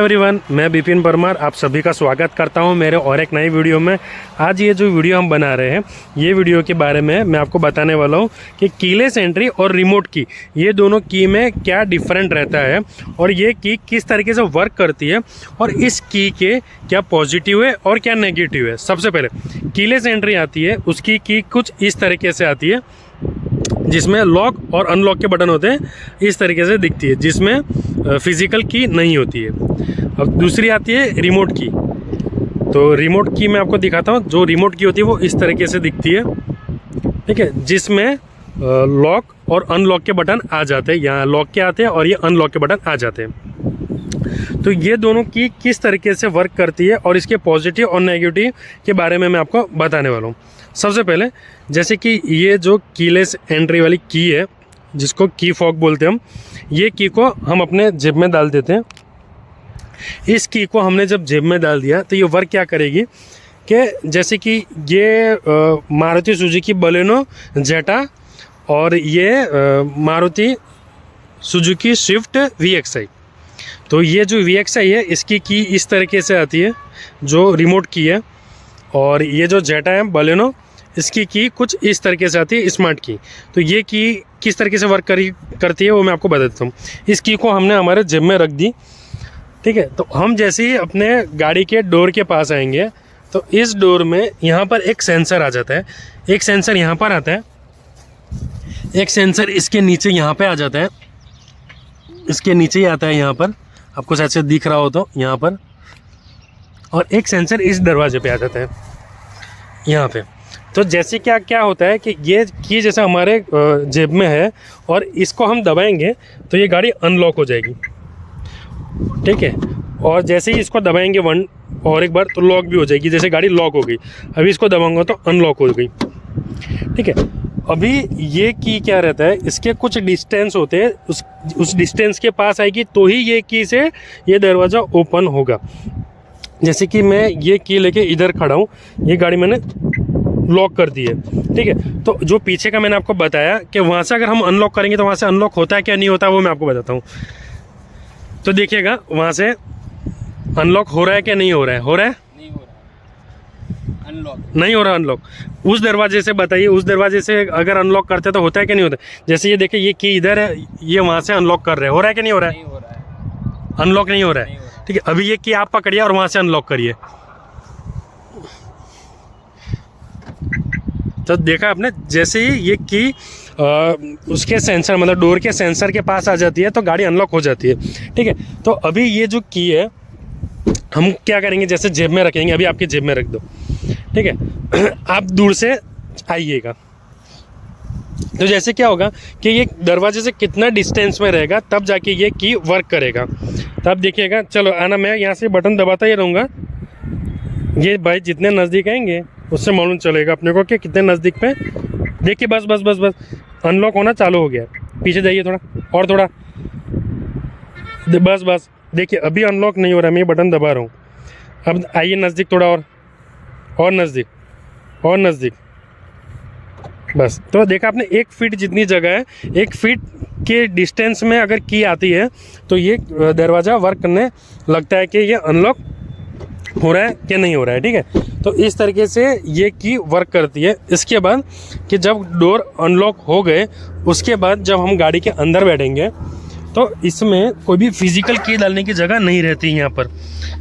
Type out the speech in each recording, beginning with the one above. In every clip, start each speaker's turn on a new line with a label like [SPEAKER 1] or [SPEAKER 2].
[SPEAKER 1] Everyone, मैं विपिन परमार आप सभी का स्वागत करता हूं मेरे और एक नई वीडियो में। आज ये जो वीडियो हम बना रहे हैं, ये वीडियो के बारे में मैं आपको बताने वाला हूं कि कीलेस एंट्री और रिमोट की, ये दोनों की में क्या डिफरेंट रहता है और ये की किस तरीके से वर्क करती है और इस की के क्या पॉजिटिव है और क्या नेगेटिव है। सबसे पहले कीलेस एंट्री आती है, उसकी की कुछ इस तरीके से आती है जिसमें लॉक और अनलॉक के बटन होते हैं, इस तरीके से दिखती है, जिसमें फिजिकल की नहीं होती है। अब दूसरी आती है रिमोट की। तो रिमोट की मैं आपको दिखाता हूँ। जो रिमोट की होती है वो इस तरीके से दिखती है, ठीक है, जिसमें लॉक और अनलॉक के बटन आ जाते हैं। यहाँ लॉक के आते हैं और ये अनलॉक के बटन आ जाते हैं। तो ये दोनों की किस तरीके से वर्क करती है और इसके पॉजिटिव और नेगेटिव के बारे में मैं आपको बताने वाला हूँ। सबसे पहले जैसे कि ये जो कीलेस एंट्री वाली की है, जिसको की फॉग बोलते हैं हम, ये की को हम अपने जेब में डाल देते हैं। इस की को हमने जब जेब में डाल दिया तो ये वर्क क्या करेगी कि जैसे कि ये मारुति सुजुकी बलेनो जेटा और ये मारुति सुजुकी स्विफ्ट VXI। तो ये जो VXI है, इसकी की इस तरीके से आती है जो रिमोट की है, और ये जो जेटा है बलेनो, इसकी की कुछ इस तरीके से आती है स्मार्ट की। तो ये की किस तरीके से वर्क करती है वो मैं आपको बता देता हूँ। इस की को हमने हमारे जेब में रख दी, ठीक है। तो हम जैसे ही अपने गाड़ी के डोर के पास आएंगे तो इस डोर में यहाँ पर एक सेंसर आ जाता है। एक सेंसर यहाँ पर आता है, एक सेंसर इसके नीचे यहाँ पे आ जाता है, इसके नीचे ही आता है यहाँ पर, आपको शायद से दिख रहा हो तो यहाँ पर, और एक सेंसर इस दरवाजे पे आ जाता है यहाँ पे। तो जैसे क्या होता है कि ये की जैसे हमारे जेब में है और इसको हम दबाएंगे तो ये गाड़ी अनलॉक हो जाएगी, ठीक है। और जैसे ही इसको दबाएंगे वन और एक बार तो लॉक भी हो जाएगी। जैसे गाड़ी लॉक हो गई, अभी इसको दबाऊंगा तो अनलॉक हो गई, ठीक है। अभी ये की क्या रहता है, इसके कुछ डिस्टेंस होते हैं, उस डिस्टेंस के पास आएगी तो ही ये की से ये दरवाज़ा ओपन होगा। जैसे कि मैं ये की लेके इधर खड़ा हूँ, ये गाड़ी मैंने लॉक कर दी है, ठीक है। तो जो पीछे का मैंने आपको बताया कि वहाँ से अगर हम अनलॉक करेंगे तो वहाँ से अनलॉक होता है क्या नहीं होता, वो मैं आपको बताता हूँ। तो देखिएगा वहाँ से अनलॉक हो रहा है क्या नहीं हो रहा है, हो रहा है नहीं हो रहा अनलॉक, नहीं हो रहा अनलॉक। उस दरवाजे से बताइए, उस दरवाजे से अगर अनलॉक करते तो होता है क्या नहीं होता। जैसे ये देखिए ये की इधर है, ये वहाँ से अनलॉक कर रहे हैं, हो रहा है क्या नहीं हो रहा है, अनलॉक नहीं हो रहा है, ठीक है। अभी ये की आप पकड़िए और वहाँ से अनलॉक करिए, तो देखा आपने, जैसे ही ये की उसके सेंसर मतलब डोर के सेंसर के पास आ जाती है तो गाड़ी अनलॉक हो जाती है, ठीक है। तो अभी ये जो की है हम क्या करेंगे, जैसे जेब में रखेंगे, अभी आपकी जेब में रख दो, ठीक है। आप दूर से आइएगा तो जैसे क्या होगा कि ये दरवाजे से कितना डिस्टेंस में रहेगा तब जाके ये की वर्क करेगा। तब देखिएगा, चलो आना, मैं यहाँ से बटन दबाता ही रहूँगा। ये भाई जितने नज़दीक आएंगे उससे मालूम चलेगा अपने को कि कितने नज़दीक पे। देखिए बस बस बस बस अनलॉक होना चालू हो गया। पीछे जाइए थोड़ा और थोड़ा, बस बस देखिए अभी अनलॉक नहीं हो रहा, मैं ये बटन दबा रहा हूँ। अब आइए नज़दीक थोड़ा और नज़दीक और नज़दीक, बस। तो देखा आपने 1 फीट जितनी जगह है, 1 फीट के डिस्टेंस में अगर की आती है तो ये दरवाज़ा वर्क करने लगता है कि ये अनलॉक हो रहा है कि नहीं हो रहा है, ठीक है। तो इस तरीके से ये की वर्क करती है। इसके बाद कि जब डोर अनलॉक हो गए, उसके बाद जब हम गाड़ी के अंदर बैठेंगे तो इसमें कोई भी फिजिकल की डालने की जगह नहीं रहती। यहाँ पर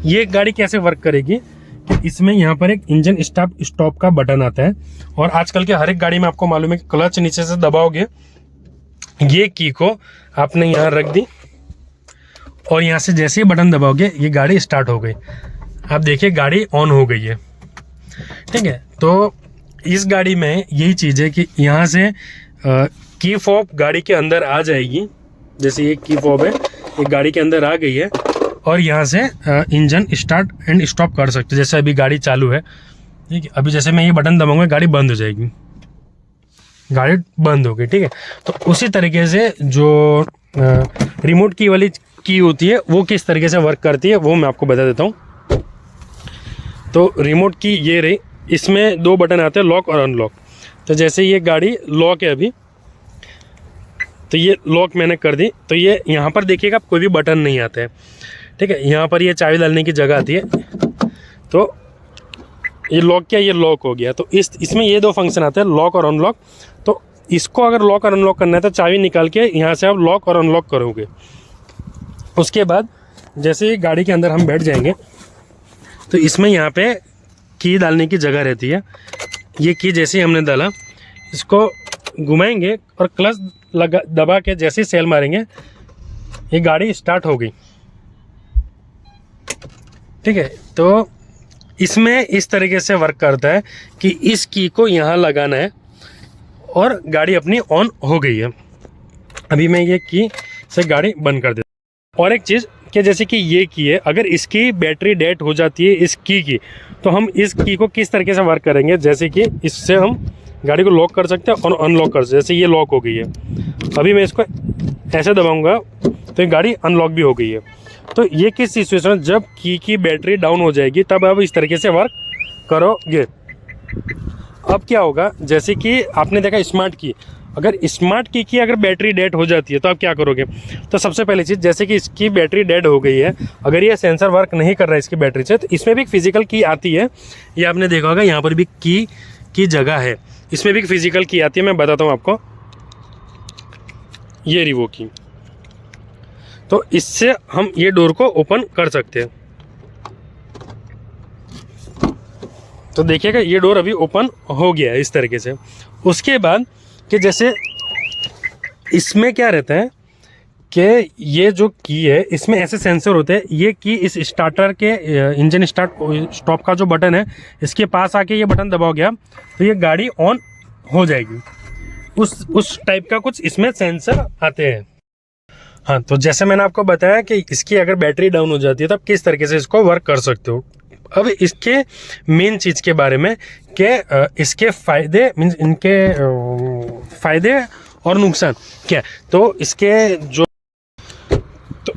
[SPEAKER 1] ये गाड़ी कैसे वर्क करेगी कि इसमें यहाँ पर एक इंजन स्टॉप का बटन आता है, और आजकल के हर एक गाड़ी में आपको मालूम है कि क्लच नीचे से दबाओगे, ये की को आपने यहाँ रख दी और यहाँ से जैसे ही बटन दबाओगे ये गाड़ी स्टार्ट हो गई। आप देखिए गाड़ी ऑन हो गई है, ठीक है। तो इस गाड़ी में यही चीज़ है कि यहाँ से की फॉब गाड़ी के अंदर आ जाएगी। जैसे ये की फॉब है, ये गाड़ी के अंदर आ गई है और यहाँ से इंजन स्टार्ट एंड स्टॉप कर सकते। जैसे अभी गाड़ी चालू है, ठीक है, अभी जैसे मैं ये बटन दबाऊंगा गाड़ी बंद हो जाएगी, गाड़ी बंद हो गई, ठीक है। तो उसी तरीके से जो रिमोट की वाली की होती है वो किस तरीके से वर्क करती है वो मैं आपको बता देता हूँ। तो रिमोट की ये रही, इसमें 2 बटन आते हैं, लॉक और अनलॉक। तो जैसे ये गाड़ी लॉक है अभी, तो ये लॉक मैंने कर दी, तो ये यहाँ पर देखिएगा कोई भी बटन नहीं आता है, ठीक है। यहाँ पर ये चाबी डालने की जगह आती है, तो ये लॉक किया, ये लॉक हो गया। तो इसमें ये दो फंक्शन आते हैं, लॉक और अनलॉक। तो इसको अगर लॉक और अनलॉक करना है तो चाबी निकाल के यहाँ से आप लॉक और अनलॉक करोगे। उसके बाद जैसे ही गाड़ी के अंदर हम बैठ जाएंगे तो इसमें यहाँ पे की डालने की जगह रहती है। ये की जैसे ही हमने डाला, इसको घुमाएंगे और क्लच दबा के जैसे ही सेल मारेंगे, ये गाड़ी स्टार्ट हो गई। ठीक है। तो इसमें इस तरीके से वर्क करता है कि इस की को यहाँ लगाना है और गाड़ी अपनी ऑन हो गई है। अभी मैं ये की से गाड़ी बंद कर देता हूँ। और एक चीज़ कि जैसे कि ये की है, अगर इसकी बैटरी डेड हो जाती है इस की, तो हम इस की को किस तरीके से वर्क करेंगे, जैसे कि इससे हम गाड़ी को लॉक कर सकते हैं और अनलॉक कर सकते हैं। जैसे ये लॉक हो गई है, अभी मैं इसको ऐसे दबाऊंगा तो ये गाड़ी अनलॉक भी हो गई है। तो ये किस सिचुएशन में, जब की बैटरी डाउन हो जाएगी तब आप इस तरीके से वर्क करोगे। अब क्या होगा, जैसे कि आपने देखा स्मार्ट की, अगर स्मार्ट की अगर बैटरी डेड हो जाती है तो आप क्या करोगे। तो सबसे पहली चीज़, जैसे कि इसकी बैटरी डेड हो गई है, अगर ये सेंसर वर्क नहीं कर रहा है इसकी बैटरी से, तो इसमें भी एक फिजिकल की आती है। ये आपने देखा होगा, यहाँ पर भी की जगह है, इसमें भी एक फिजिकल की आती है। मैं बताता हूँ आपको, ये रिवो की। तो इससे हम ये डोर को ओपन कर सकते हैं। तो देखिएगा ये डोर अभी ओपन हो गया है इस तरीके से। उसके बाद कि जैसे इसमें क्या रहता है कि ये जो की है इसमें ऐसे सेंसर होते हैं। ये की इस स्टार्टर के इंजन स्टार्ट स्टॉप का जो बटन है, इसके पास आके ये बटन दबाओ गया तो ये गाड़ी ऑन हो जाएगी। उस टाइप का कुछ इसमें सेंसर आते हैं। हाँ, तो जैसे मैंने आपको बताया कि इसकी अगर बैटरी डाउन हो जाती है तो आप किस तरीके से इसको वर्क कर सकते हो। अब इसके मेन चीज़ के बारे में कि इसके फ़ायदे मीन्स इनके फ़ायदे और नुकसान क्या है। तो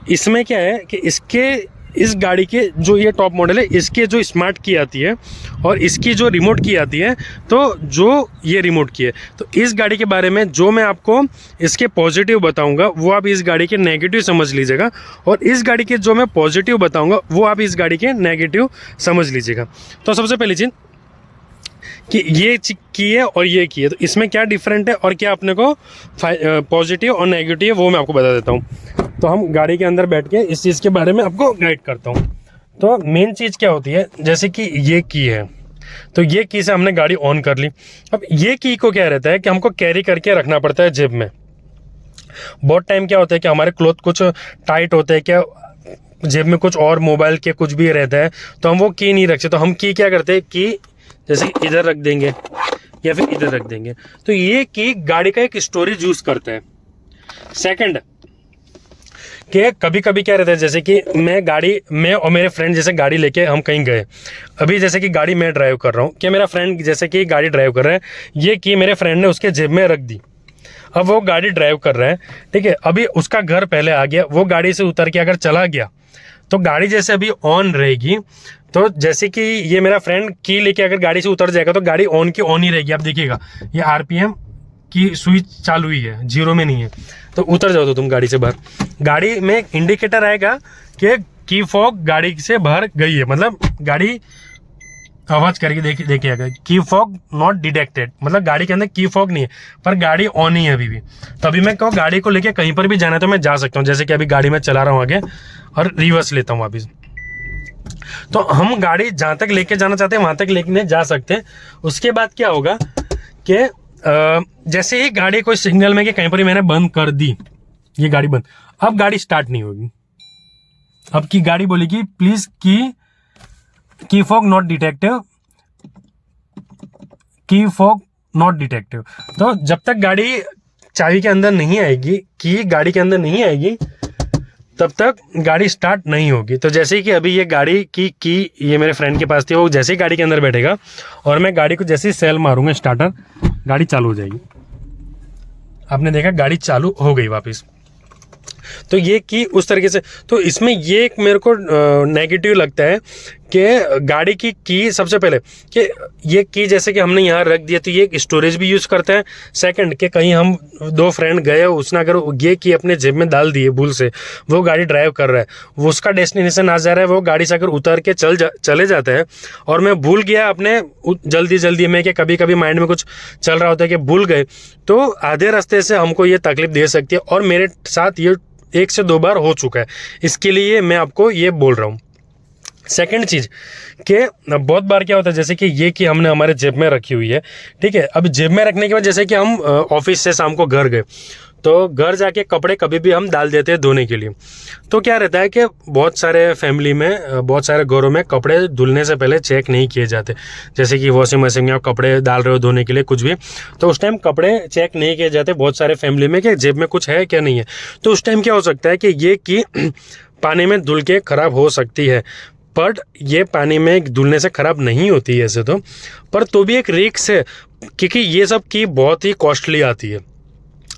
[SPEAKER 1] इसमें क्या है कि इस गाड़ी के जो ये टॉप मॉडल है, इसके जो स्मार्ट की आती है और इसकी जो रिमोट की आती है, तो जो ये रिमोट की है, तो इस गाड़ी के बारे में जो मैं आपको इसके पॉजिटिव बताऊंगा वो आप इस गाड़ी के नेगेटिव समझ लीजिएगा, और इस गाड़ी के जो मैं पॉजिटिव बताऊंगा वो आप इस गाड़ी के नेगेटिव समझ लीजिएगा। तो सबसे पहली चीज़ कि ये की है और ये की है, तो इसमें क्या डिफरेंट है और क्या अपने को पॉजिटिव और नेगेटिव वो मैं आपको बता देता हूँ। तो हम गाड़ी के अंदर बैठ के इस चीज़ के बारे में आपको गाइड करता हूँ। तो मेन चीज़ क्या होती है, जैसे कि ये की है, तो ये की से हमने गाड़ी ऑन कर ली। अब ये की को क्या रहता है कि हमको कैरी करके रखना पड़ता है जेब में। बहुत टाइम क्या होता है कि हमारे क्लोथ कुछ टाइट होते हैं, क्या जेब में कुछ और मोबाइल के कुछ भी रहता है, तो हम वो की नहीं रखते। तो हम की क्या करते हैं, की जैसे इधर रख देंगे या फिर इधर रख देंगे। तो ये की गाड़ी का एक स्टोरेज यूज़ करता है। सेकंड कि कभी कभी क्या रहता है, जैसे कि मैं और मेरे फ्रेंड जैसे गाड़ी लेके हम कहीं गए। अभी जैसे कि गाड़ी मैं ड्राइव कर रहा हूँ, क्या मेरा फ्रेंड जैसे कि गाड़ी ड्राइव कर रहा है, ये की मेरे फ्रेंड ने उसके जेब में रख दी। अब वो गाड़ी ड्राइव कर रहा है, ठीक है, अभी उसका घर पहले आ गया, वो गाड़ी से उतर के अगर चला गया तो गाड़ी जैसे अभी ऑन रहेगी। तो जैसे कि ये मेरा फ्रेंड की लेके अगर गाड़ी से उतर जाएगा तो गाड़ी ऑन की ऑन ही रहेगी। आप देखिएगा ये आरपीएम की स्विच चालू ही है, जीरो में नहीं है। तो उतर जाओ तो तुम गाड़ी से बाहर, गाड़ी में एक इंडिकेटर आएगा कि की फॉग गाड़ी से बाहर गई है, मतलब गाड़ी आवाज करके देखिएगा की फॉग नॉट डिटेक्टेड, मतलब गाड़ी के अंदर की फॉग नहीं है पर गाड़ी ऑन ही है अभी भी। तो अभी मैं कहूँ गाड़ी को लेके कहीं पर भी जाना है तो मैं जा सकता हूँ। जैसे कि अभी गाड़ी में चला रहा हूँ आगे और रिवर्स लेता हूँ वापिस, तो हम गाड़ी जहाँ तक लेके जाना चाहते हैं वहाँ तक लेके जा सकते हैं। उसके बाद क्या होगा कि जैसे ही गाड़ी कोई सिग्नल में कि कहीं पर ही मैंने बंद कर दी, ये गाड़ी बंद, अब गाड़ी स्टार्ट नहीं होगी। अब की गाड़ी बोलेगी प्लीज की फॉग नॉट डिटेक्टिव, की फॉग नॉट डिटेक्टिव। तो जब तक गाड़ी चाबी के अंदर नहीं आएगी, की गाड़ी के अंदर नहीं आएगी, तब तक गाड़ी स्टार्ट नहीं होगी। तो जैसे कि अभी ये गाड़ी की ये मेरे फ्रेंड के पास थी, वो जैसे ही गाड़ी के अंदर बैठेगा और मैं गाड़ी को जैसे ही सेल मारूंगा स्टार्टर, गाड़ी चालू हो जाएगी। आपने देखा गाड़ी चालू हो गई वापस। तो ये की उस तरीके से, तो इसमें ये एक मेरे को नेगेटिव लगता है कि गाड़ी की सबसे पहले कि ये की जैसे कि हमने यहाँ रख दिया तो ये स्टोरेज भी यूज़ करता है। सेकंड कि कहीं हम दो फ्रेंड गए, उसने अगर ये की अपने जेब में डाल दिए भूल से, वो गाड़ी ड्राइव कर रहा है, वो उसका डेस्टिनेशन आ जा रहा है, वो गाड़ी से अगर उतर के चले जाता है और मैं भूल गया अपने जल्दी में, कि कभी कभी माइंड में कुछ चल रहा होता है कि भूल गए, तो आधे रास्ते से हमको ये तकलीफ दे सकती है। और मेरे साथ ये 1 से 2 बार हो चुका है, इसके लिए मैं आपको ये बोल रहा हूँ। सेकंड चीज़ कि बहुत बार क्या होता है, जैसे कि ये कि हमने हमारे जेब में रखी हुई है, ठीक है। अब जेब में रखने के बाद जैसे कि हम ऑफिस से शाम को घर गए, तो घर जाके कपड़े कभी भी हम डाल देते हैं धोने के लिए। तो क्या रहता है कि बहुत सारे फैमिली में, बहुत सारे घरों में कपड़े धुलने से पहले चेक नहीं किए जाते। जैसे कि वॉशिंग मशीन में आप कपड़े डाल रहे हो धोने के लिए कुछ भी, तो उस टाइम कपड़े चेक नहीं किए जाते बहुत सारे फैमिली में कि जेब में कुछ है क्या नहीं है। तो उस टाइम क्या हो सकता है कि ये कि पानी में धुल के ख़राब हो सकती है, बट ये पानी में धुलने से ख़राब नहीं होती है ऐसे तो भी एक रिस्क है, क्योंकि ये सब की बहुत ही कॉस्टली आती है।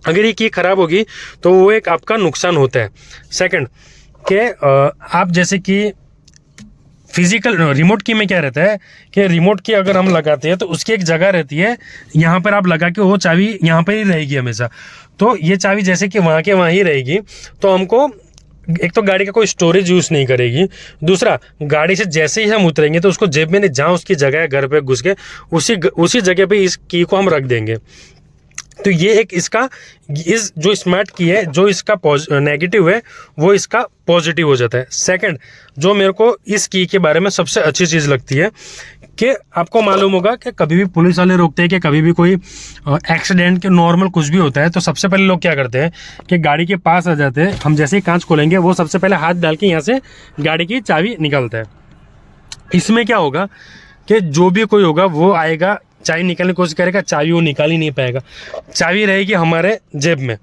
[SPEAKER 1] अगर ये की ख़राब होगी तो वो एक आपका नुकसान होता है। सेकंड कि आप जैसे कि फिजिकल रिमोट की में क्या रहता है कि रिमोट की अगर हम लगाते हैं तो उसकी एक जगह रहती है, यहाँ पर आप लगा के वो चाबी यहाँ पर ही रहेगी हमेशा। तो ये चाबी जैसे कि वहाँ के वहाँ ही रहेगी, तो हमको एक तो गाड़ी का कोई स्टोरेज यूज़ नहीं करेगी, दूसरा गाड़ी से जैसे ही हम उतरेंगे तो उसको जेब में नहीं, जहाँ उसकी जगह है घर पे घुस के उसी जगह पे इस की को हम रख देंगे। तो ये एक इसका इस जो स्मार्ट की है, जो इसका नेगेटिव है वो इसका पॉजिटिव हो जाता है। सेकंड जो मेरे को इस की के बारे में सबसे अच्छी चीज़ लगती है कि आपको मालूम होगा कि कभी भी पुलिस वाले रोकते हैं कि कभी भी कोई एक्सीडेंट के नॉर्मल कुछ भी होता है, तो सबसे पहले लोग क्या करते हैं कि गाड़ी के पास आ जाते हैं, हम जैसे ही कांच खोलेंगे वो सबसे पहले हाथ डाल के यहाँ से गाड़ी की चाबी निकालता है। इसमें क्या होगा कि जो भी कोई होगा वो आएगा, चाबी निकालने की कोशिश करेगा, चाबी वो निकाल ही नहीं पाएगा, चाबी रहेगी हमारे जेब में।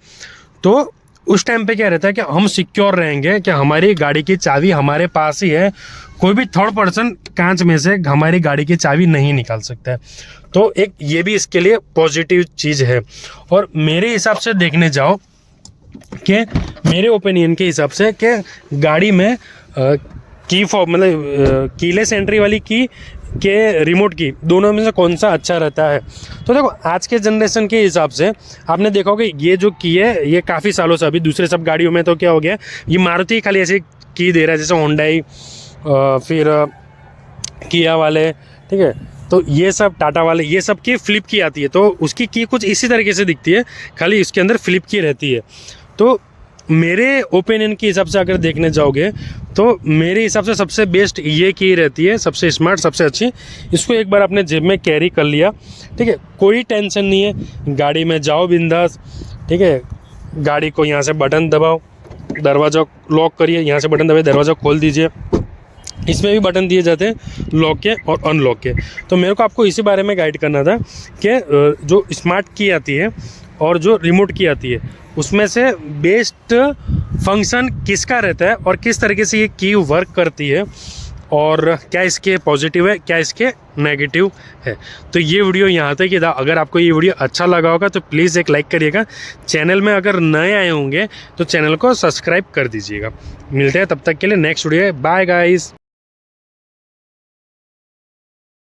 [SPEAKER 1] तो उस टाइम पे क्या रहता है कि हम सिक्योर रहेंगे कि हमारी गाड़ी की चाबी हमारे पास ही है, कोई भी थर्ड पर्सन कांच में से हमारी गाड़ी की चाबी नहीं निकाल सकता है। तो एक ये भी इसके लिए पॉजिटिव चीज़ है। और मेरे हिसाब से देखने जाओ कि मेरे ओपिनियन के हिसाब से कि गाड़ी में की फॉब मतलब कीलेस एंट्री वाली की के रिमोट की, दोनों में से कौन सा अच्छा रहता है। तो देखो आज के जनरेशन के हिसाब से आपने देखा होगा ये जो की है ये काफ़ी सालों से, अभी दूसरे सब गाड़ियों में तो क्या हो गया, ये मारुति खाली ऐसे की दे रहा है, जैसे होंडाई फिर किया वाले, ठीक है, तो ये सब टाटा वाले, ये सब की फ्लिप की आती है, तो उसकी की कुछ इसी तरीके से दिखती है, खाली इसके अंदर फ्लिप की रहती है। तो मेरे ओपिनियन के हिसाब से अगर देखने जाओगे तो मेरे हिसाब से सबसे बेस्ट ये की रहती है, सबसे स्मार्ट, सबसे अच्छी। इसको एक बार अपने जेब में कैरी कर लिया, ठीक है, कोई टेंशन नहीं है, गाड़ी में जाओ बिंदास, ठीक है, गाड़ी को यहाँ से बटन दबाओ, दरवाज़ा लॉक करिए, यहाँ से बटन दबाइए, दरवाज़ा खोल दीजिए। इसमें भी बटन दिए जाते हैं लॉक के और अनलॉक के। तो मेरे को आपको इसी बारे में गाइड करना था कि जो स्मार्ट की आती है और जो रिमोट की आती है उसमें से बेस्ट फंक्शन किसका रहता है और किस तरीके से ये की वर्क करती है, और क्या इसके पॉजिटिव है, क्या इसके नेगेटिव है। तो ये वीडियो यहाँ तक ही था। अगर आपको ये वीडियो अच्छा लगा होगा तो प्लीज़ एक लाइक करिएगा। चैनल में अगर नए आए होंगे तो चैनल को सब्सक्राइब कर दीजिएगा। मिलते हैं तब तक के लिए नेक्स्ट वीडियो। Bye guys.